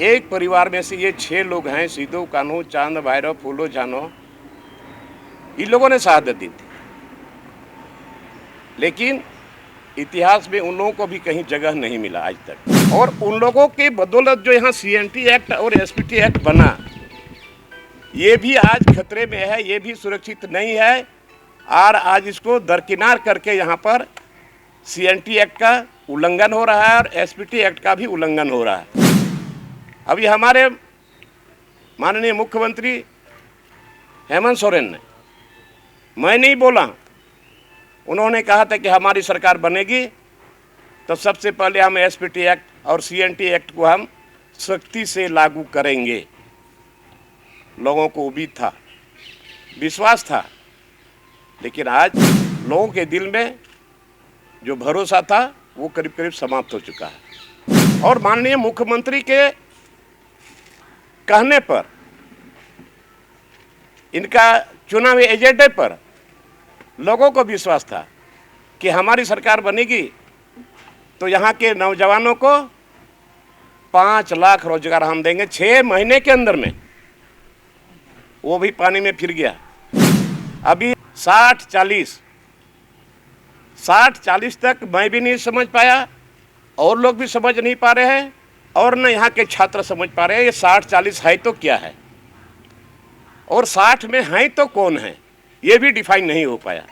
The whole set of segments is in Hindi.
एक परिवार में से ये 6 लोग हैं, सिद्धू, कान्हू, चांद, भैरव, फूलो, जानो, इन लोगों ने शहादत दी थी। लेकिन इतिहास में उन लोगों को भी कहीं जगह नहीं मिला आज तक। और उन लोगों के बदौलत जो यहाँ सीएनटी एक्ट और एसपीटी एक्ट बना, ये भी आज खतरे में है, ये भी सुरक्षित नहीं है। और आज इसको दरकिनार करके यहाँ पर सीएनटी एक्ट का उल्लंघन हो रहा है और एसपीटी एक्ट का भी उल्लंघन हो रहा है। अभी हमारे माननीय मुख्यमंत्री हेमंत सोरेन ने, मैं नहीं बोला, उन्होंने कहा था कि हमारी सरकार बनेगी तो सबसे पहले हम एसपीटी एक्ट और सीएनटी एक्ट को हम सख्ती से लागू करेंगे। लोगों को उम्मीद था, विश्वास था, लेकिन आज लोगों के दिल में जो भरोसा था वो करीब करीब समाप्त हो चुका है। और माननीय मुख्यमंत्री के कहने पर, इनका चुनावी एजेंडे पर लोगों को विश्वास था कि हमारी सरकार बनेगी तो यहाँ के नौजवानों को 5 लाख रोजगार हम देंगे 6 महीने के अंदर में। वो भी पानी में फिर गया। अभी 60-40 तक मैं भी नहीं समझ पाया और लोग भी समझ नहीं पा रहे हैं और न यहाँ के छात्र समझ पा रहे हैं ये 60-40 है तो क्या है और 60 में है तो कौन है, ये भी डिफाइन नहीं हो पाया।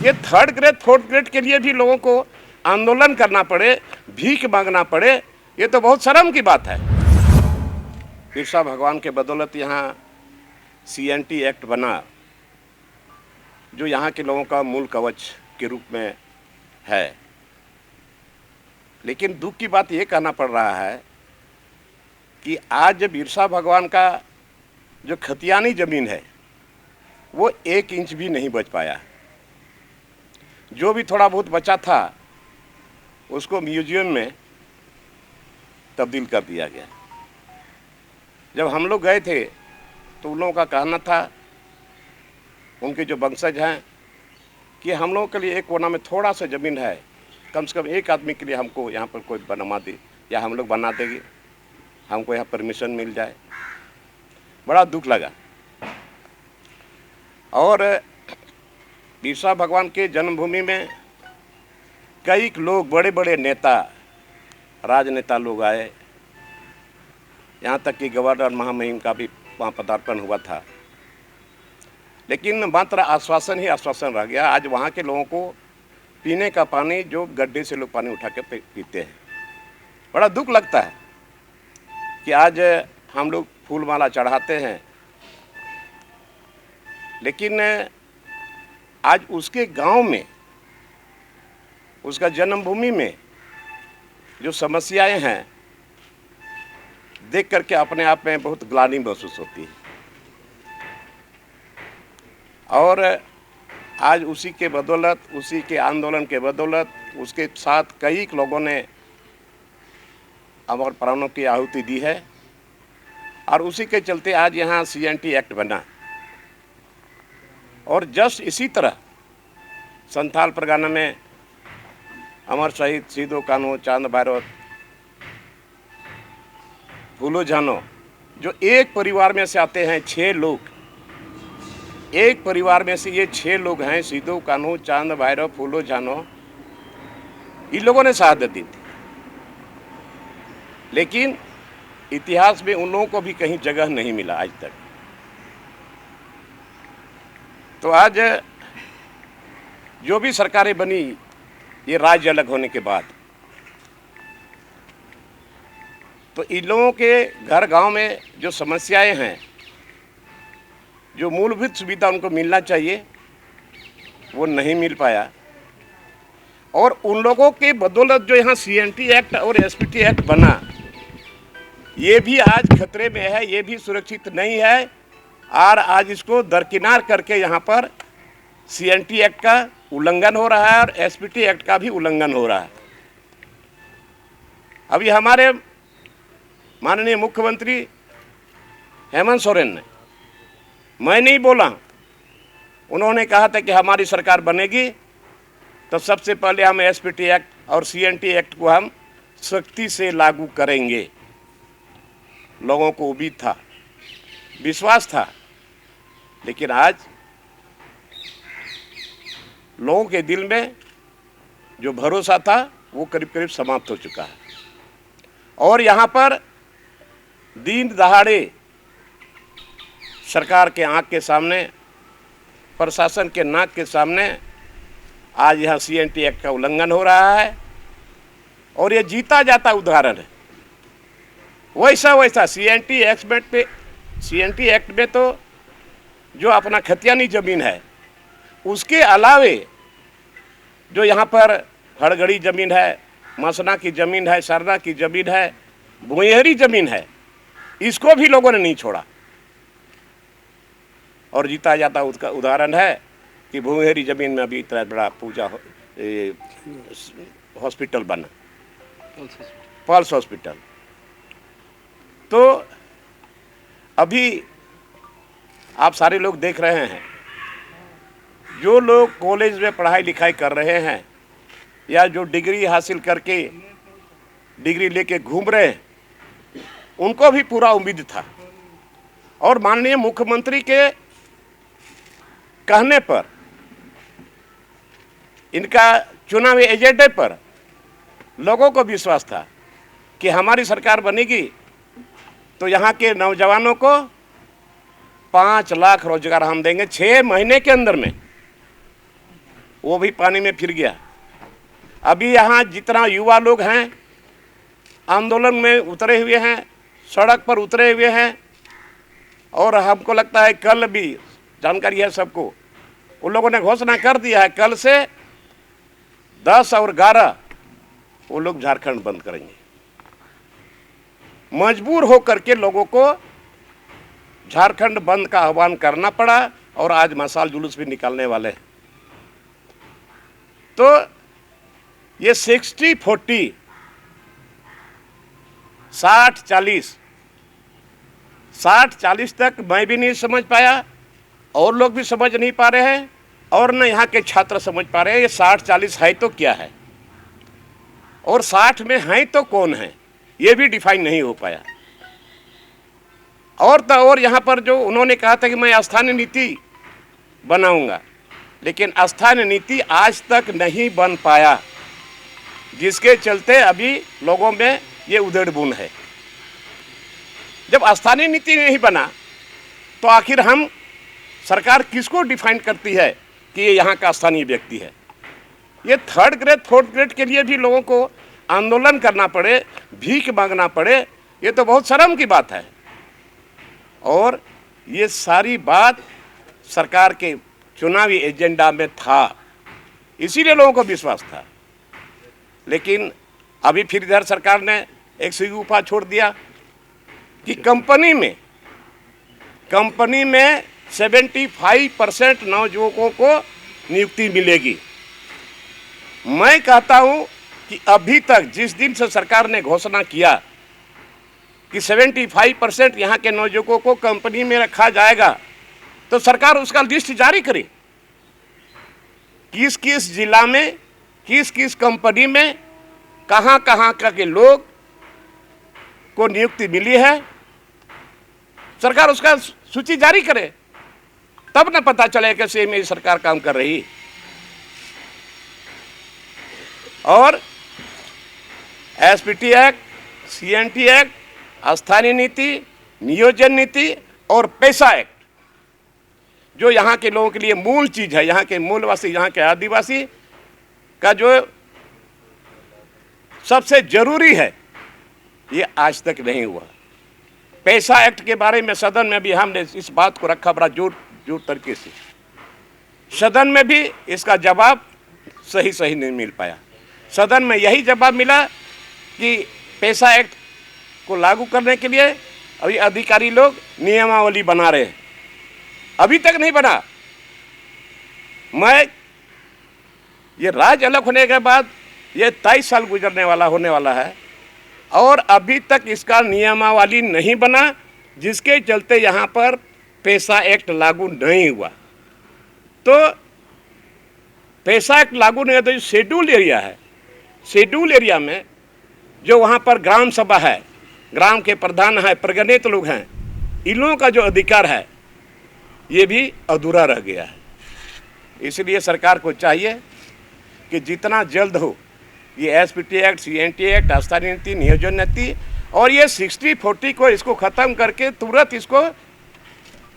ये 3rd ग्रेड 4th ग्रेड के लिए भी लोगों को आंदोलन करना पड़े, भीख मांगना पड़े, ये तो बहुत शर्म की बात है। बिरसा भगवान के बदौलत यहाँ सीएनटी एक्ट बना, जो यहाँ के लोगों का मूल कवच के रूप में है। लेकिन दुख की बात ये कहना पड़ रहा है कि आज बिरसा भगवान का जो खतियानी ज़मीन है वो 1 इंच भी नहीं बच पाया। जो भी थोड़ा बहुत बचा था उसको म्यूजियम में तब्दील कर दिया गया। जब हम लोग गए थे तो उन लोगों का कहना था, उनके जो वंशज हैं, कि हम लोगों के लिए एक कोना में थोड़ा सा ज़मीन है, कम से कम एक आदमी के लिए हमको यहाँ पर कोई बनवा दे या हम लोग बना देंगे, हमको यहाँ परमिशन मिल जाए। बड़ा दुख लगा। और बिरसा भगवान के जन्मभूमि में कई लोग, बड़े बड़े नेता, राजनेता लोग आए, यहाँ तक कि गवर्नर महामहिम का भी वहाँ पदार्पण हुआ था। लेकिन मात्र आश्वासन ही आश्वासन रह गया। आज वहाँ के लोगों को पीने का पानी जो गड्ढे से लोग पानी उठा के पीते हैं। बड़ा दुख लगता है कि आज हम लोग फूलमाला चढ़ाते हैं, लेकिन आज उसके गांव में, उसका जन्मभूमि में जो समस्याएं हैं देख करके अपने आप में बहुत ग्लानि महसूस होती है। और आज उसी के बदौलत, उसी के आंदोलन के बदौलत, उसके साथ कई लोगों ने अमर प्राणों की आहुति दी है और उसी के चलते आज यहाँ सीएनटी एक्ट बना। और जस्ट इसी तरह संथाल परगना में अमर शहीद सिद्धू, कान्हू, चांद, भैरव, फूलो, जानो, जो एक परिवार में से आते हैं 6 लोग, एक परिवार में से ये 6 लोग हैं, सिद्धू, कान्हू, चांद, भैरव, फूलो, जानो, इन लोगों ने शहादत दी थी। लेकिन इतिहास में उन लोगों को भी कहीं जगह नहीं मिला आज तक। तो आज जो भी सरकारें बनी, ये राज्य अलग होने के बाद, तो इन लोगों के घर गांव में जो समस्याएं हैं, जो मूलभूत सुविधा उनको मिलना चाहिए, वो नहीं मिल पाया। और उन लोगों के बदौलत जो यहाँ सीएनटी एक्ट और एसपीटी एक्ट बना, ये भी आज खतरे में है, ये भी सुरक्षित नहीं है। और आज इसको दरकिनार करके यहाँ पर सीएनटी एक्ट का उल्लंघन हो रहा है और एसपीटी एक्ट का भी उल्लंघन हो रहा है। अभी हमारे माननीय मुख्यमंत्री हेमंत सोरेन ने, मैं नहीं बोला, उन्होंने कहा था कि हमारी सरकार बनेगी तो सबसे पहले हम एसपीटी एक्ट और सीएनटी एक्ट को हम सख्ती से लागू करेंगे। लोगों को उम्मीद था, विश्वास था, लेकिन आज लोगों के दिल में जो भरोसा था वो करीब करीब समाप्त हो चुका है। और यहाँ पर दिन दहाड़े सरकार के आंख के सामने, प्रशासन के नाक के सामने आज यहाँ सीएनटी एक्ट का उल्लंघन हो रहा है और ये जीता जाता उदाहरण है। वैसा सीएनटी एक्ट में तो जो अपना खतियानी जमीन है उसके अलावे जो यहाँ पर हड़गड़ी जमीन है, मसना की जमीन है, सरना की जमीन है, भुइहरी जमीन है, इसको भी लोगों ने नहीं छोड़ा और जीता जाता उसका उदाहरण है कि भुइहरी जमीन में अभी इतना बड़ा पूजा हॉस्पिटल बना, पल्स हॉस्पिटल। तो अभी आप सारे लोग देख रहे हैं, जो लोग कॉलेज में पढ़ाई लिखाई कर रहे हैं या जो डिग्री हासिल करके डिग्री लेके घूम रहे हैं, उनको भी पूरा उम्मीद था और माननीय मुख्यमंत्री के कहने पर, इनका चुनावी एजेंडे पर लोगों को विश्वास था कि हमारी सरकार बनेगी तो यहाँ के नौजवानों को 5 लाख रोजगार हम देंगे 6 महीने के अंदर में। वो भी पानी में फिर गया। अभी यहाँ जितना युवा लोग हैं आंदोलन में उतरे हुए हैं, सड़क पर उतरे हुए हैं, और हमको लगता है कल भी जानकारी है सबको, उन लोगों ने घोषणा कर दिया है कल से 10 और 11 वो लोग झारखंड बंद करेंगे। मजबूर होकर के लोगों को झारखंड बंद का आह्वान करना पड़ा और आज मशाल जुलूस भी निकालने वाले हैं। तो ये 60-40, 60-40 तक मैं भी नहीं समझ पाया और लोग भी समझ नहीं पा रहे हैं और न यहाँ के छात्र समझ पा रहे हैं। ये 60-40 है तो क्या है और 60 में है तो कौन है, ये भी डिफाइन नहीं हो पाया। और तो और यहाँ पर जो उन्होंने कहा था कि मैं स्थानीय नीति बनाऊंगा, लेकिन स्थानीय नीति आज तक नहीं बन पाया, जिसके चलते अभी लोगों में ये उधेड़-बुन है। जब स्थानीय नीति नहीं बना तो आखिर हम सरकार किसको डिफाइन करती है कि ये यहाँ का स्थानीय व्यक्ति है। ये 3rd ग्रेड 4th ग्रेड के लिए भी लोगों को आंदोलन करना पड़े, भीख मांगना पड़े, ये तो बहुत शर्म की बात है। और ये सारी बात सरकार के चुनावी एजेंडा में था, इसीलिए लोगों को विश्वास था। लेकिन अभी फिर इधर सरकार ने एक सिगुफा छोड़ दिया कि कंपनी में 75% नवयुवकों को नियुक्ति मिलेगी। मैं कहता हूं कि अभी तक जिस दिन से सरकार ने घोषणा किया कि 75% यहाँ के नवयुवकों को कंपनी में रखा जाएगा, तो सरकार उसका लिस्ट जारी करे, किस किस जिला में, किस किस कंपनी में, कहाँ कहाँ के लोग को नियुक्ति मिली है। सरकार उसका सूची जारी करे, तब न पता चले कैसे मेरी सरकार काम कर रही। और एसपीटी एक्ट, सीएनटी एक्ट, स्थानीय नीति, नियोजन नीति और पैसा एक्ट, जो यहाँ के लोगों के लिए मूल चीज है, यहाँ के मूलवासी, यहाँ के आदिवासी का जो सबसे जरूरी है, ये आज तक नहीं हुआ। पैसा एक्ट के बारे में सदन में भी हमने इस बात को रखा बड़ा जोर तरीके से, सदन में भी इसका जवाब सही नहीं मिल पाया। सदन में यही जवाब मिला कि पैसा एक्ट को लागू करने के लिए अभी अधिकारी लोग नियमावली बना रहे हैं, अभी तक नहीं बना। मैं ये राज्य अलग होने के बाद ये 23 साल होने वाला है और अभी तक इसका नियमावली नहीं बना, जिसके चलते यहाँ पर पैसा एक्ट लागू नहीं हुआ। तो पैसा एक्ट लागू नहीं होता, जो शेड्यूल एरिया है, शेड्यूल एरिया में जो वहाँ पर ग्राम सभा है, ग्राम के प्रधान हैं, प्रगणित लोग हैं, इन लोगों का जो अधिकार है ये भी अधूरा रह गया है। इसलिए सरकार को चाहिए कि जितना जल्द हो ये एसपीटी एक्ट, सीएनटी एक्ट, स्थानीय नीति, नियोजन नीति और ये 60-40 को इसको ख़त्म करके तुरंत इसको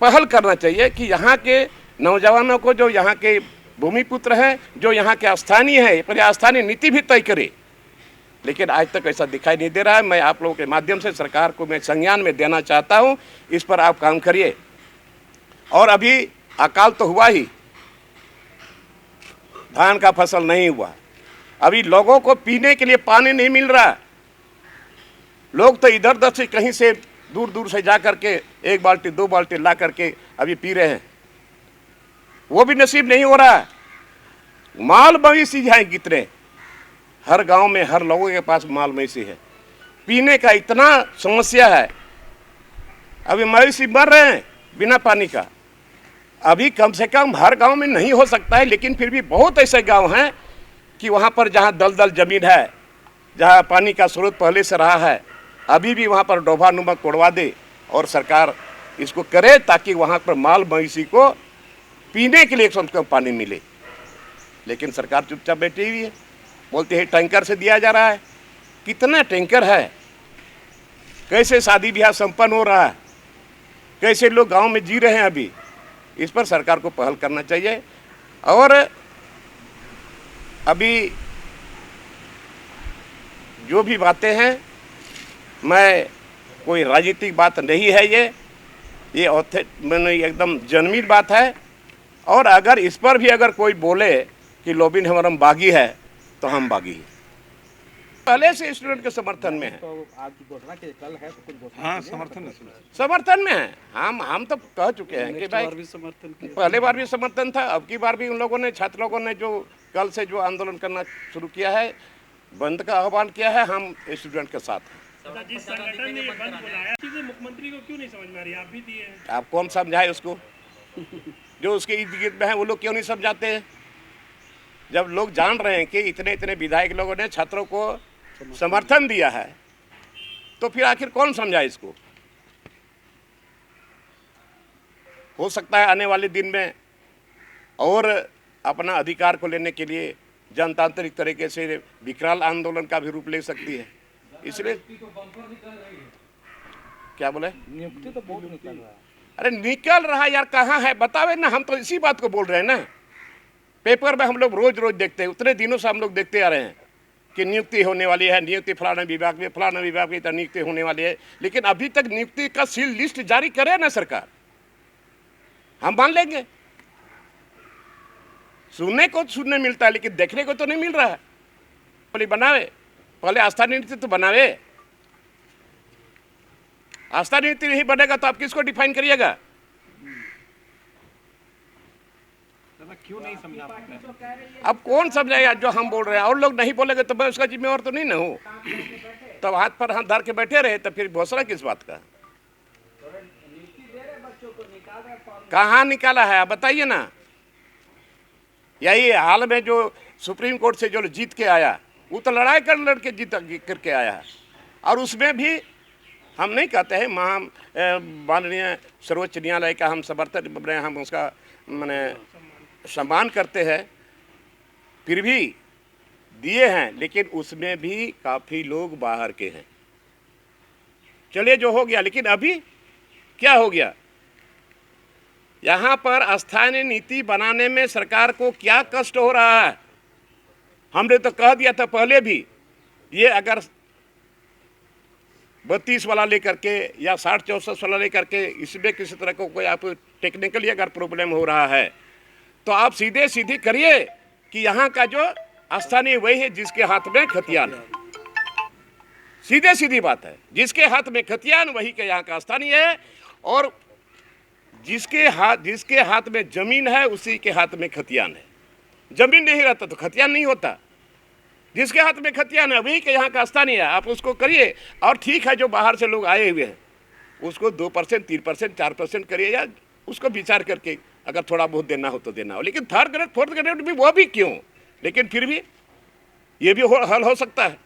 पहल करना चाहिए कि यहाँ के नौजवानों को, जो यहाँ के भूमिपुत्र हैं, जो यहाँ के स्थानीय है, पर स्थानीय नीति भी तय करे। लेकिन आज तक ऐसा दिखाई नहीं दे रहा है। मैं आप लोगों के माध्यम से सरकार को मैं संज्ञान में देना चाहता हूँ, इस पर आप काम करिए। और अभी अकाल तो हुआ ही, धान का फसल नहीं हुआ, अभी लोगों को पीने के लिए पानी नहीं मिल रहा। लोग तो इधर उधर से कहीं से दूर दूर से जा करके 1 बाल्टी 2 बाल्टी ला करके अभी पी रहे हैं, वो भी नसीब नहीं हो रहा। माल मवेशी है कितने, हर गांव में हर लोगों के पास माल मवेशी है, पीने का इतना समस्या है। अभी मवेशी मर रहे हैं बिना पानी का। अभी कम से कम हर गांव में नहीं हो सकता है, लेकिन फिर भी बहुत ऐसे गांव हैं कि वहां पर जहां दलदल जमीन है, जहां पानी का स्रोत पहले से रहा है, अभी भी वहां पर डोभा नुमा कोड़वा दे और सरकार इसको करे ताकि वहां पर माल मवेशी को पीने के लिए कम से कम पानी मिले। लेकिन सरकार चुपचाप बैठी हुई है, बोलती है टैंकर से दिया जा रहा है। कितना टैंकर है, कैसे शादी ब्याह संपन्न हो रहा है, कैसे लोग गांव में जी रहे हैं। अभी इस पर सरकार को पहल करना चाहिए। और अभी जो भी बातें हैं, मैं कोई राजनीतिक बात नहीं है, ये मैंने एकदम जनमीन बात है। और अगर इस पर भी अगर कोई बोले कि लोबिन हमारा बागी है, तो हम बागी हैं, पहले से स्टूडेंट के समर्थन में है। तो आज की घोषणा के कल है तो कुछ घोषणा हाँ, समर्थन में है। हम तो कह चुके हैं कि भाई पहले बार भी समर्थन था, अब की बार भी उन लोगों ने, छात्र लोगों ने जो कल से जो आंदोलन करना शुरू किया है, बंद का आह्वान किया है, हम स्टूडेंट के साथ हैं। जिस संगठन ने ये बंद बुलाया, चीजें मुख्यमंत्री को क्यों नहीं समझ में आ रही? आप भी दिए हैं। आप कौन समझाए उसको? जो उसके इर्द गिर्द में है वो लोग क्यों नहीं समझाते हैं? जब लोग जान रहे हैं कि इतने इतने विधायक लोगों ने छात्रों को समर्थन दिया है, तो फिर आखिर कौन समझाए इसको? हो सकता है आने वाले दिन में और अपना अधिकार को लेने के लिए जनतांत्रिक तरीके से विकराल आंदोलन का भी रूप ले सकती है। इसलिए क्या बोले, नियुक्ति तो बहुत निकल रहा है। अरे निकल रहा यार, कहाँ है बतावे ना। हम तो इसी बात को बोल रहे हैं ना, पेपर में हम लोग रोज रोज देखते हैं, उतने दिनों से हम लोग देखते आ रहे हैं कि नियुक्ति होने वाली है, नियुक्ति फलाना विभाग में, फलाना विभाग में नियुक्ति होने वाली है। लेकिन अभी तक नियुक्ति का सील लिस्ट जारी करे ना सरकार, हम मान लेंगे। सुनने मिलता है, लेकिन देखने को तो नहीं मिल रहा है। पहले बनावे, पहले स्थानीय नीति तो बनावे। स्थानीय नीति नहीं बनेगा तो आप किसको डिफाइन करिएगा? क्यों नहीं समझा? अब कौन समझाएगा जो हम बोल रहे हैं? और लोग नहीं बोलेंगे तो मैं उसका जिम्मेवार तो नहीं ना हूँ। तब हाथ पर हाथ धर के बैठे रहे तो फिर घोषणा किस बात का? कहाँ निकाला है आप बताइए ना। यही हाल में जो सुप्रीम कोर्ट से जो जीत के आया, वो तो लड़ाई कर लड़के जीत करके आया है। और उसमें भी हम नहीं कहते हैं माननीय सर्वोच्च न्यायालय का हम समर्थन, हम उसका मैंने सम्मान करते हैं, फिर भी दिए हैं। लेकिन उसमें भी काफ़ी लोग बाहर के हैं। चलिए जो हो गया, लेकिन अभी क्या हो गया? यहाँ पर स्थानीय नीति बनाने में सरकार को क्या कष्ट हो रहा है? हमने तो कह दिया था पहले भी, ये अगर 32 वाला लेकर के या 60-64 वाला लेकर के इसमें किसी तरह को कोई आप टेक्निकली अगर प्रॉब्लम हो रहा है तो आप सीधे सीधी करिए कि यहाँ का जो स्थानीय वही है जिसके हाथ में खतियान है। सीधे सीधी बात है, जिसके हाथ में खतियान वही के यहाँ का स्थानीय है। और जिसके हाथ में जमीन है उसी के हाथ में खतियान है। जमीन नहीं रहता तो खतियान नहीं होता। जिसके हाथ में खतियान है वही के यहाँ का स्थानीय है। आप उसको करिए। और ठीक है, जो बाहर से लोग आए हुए हैं उसको 2%, 3%, 4% करिए, या उसको विचार करके अगर थोड़ा बहुत देना हो तो देना हो। लेकिन 3rd ग्रेड 4th ग्रेड भी वो भी क्यों? लेकिन फिर भी ये भी हल हो सकता है।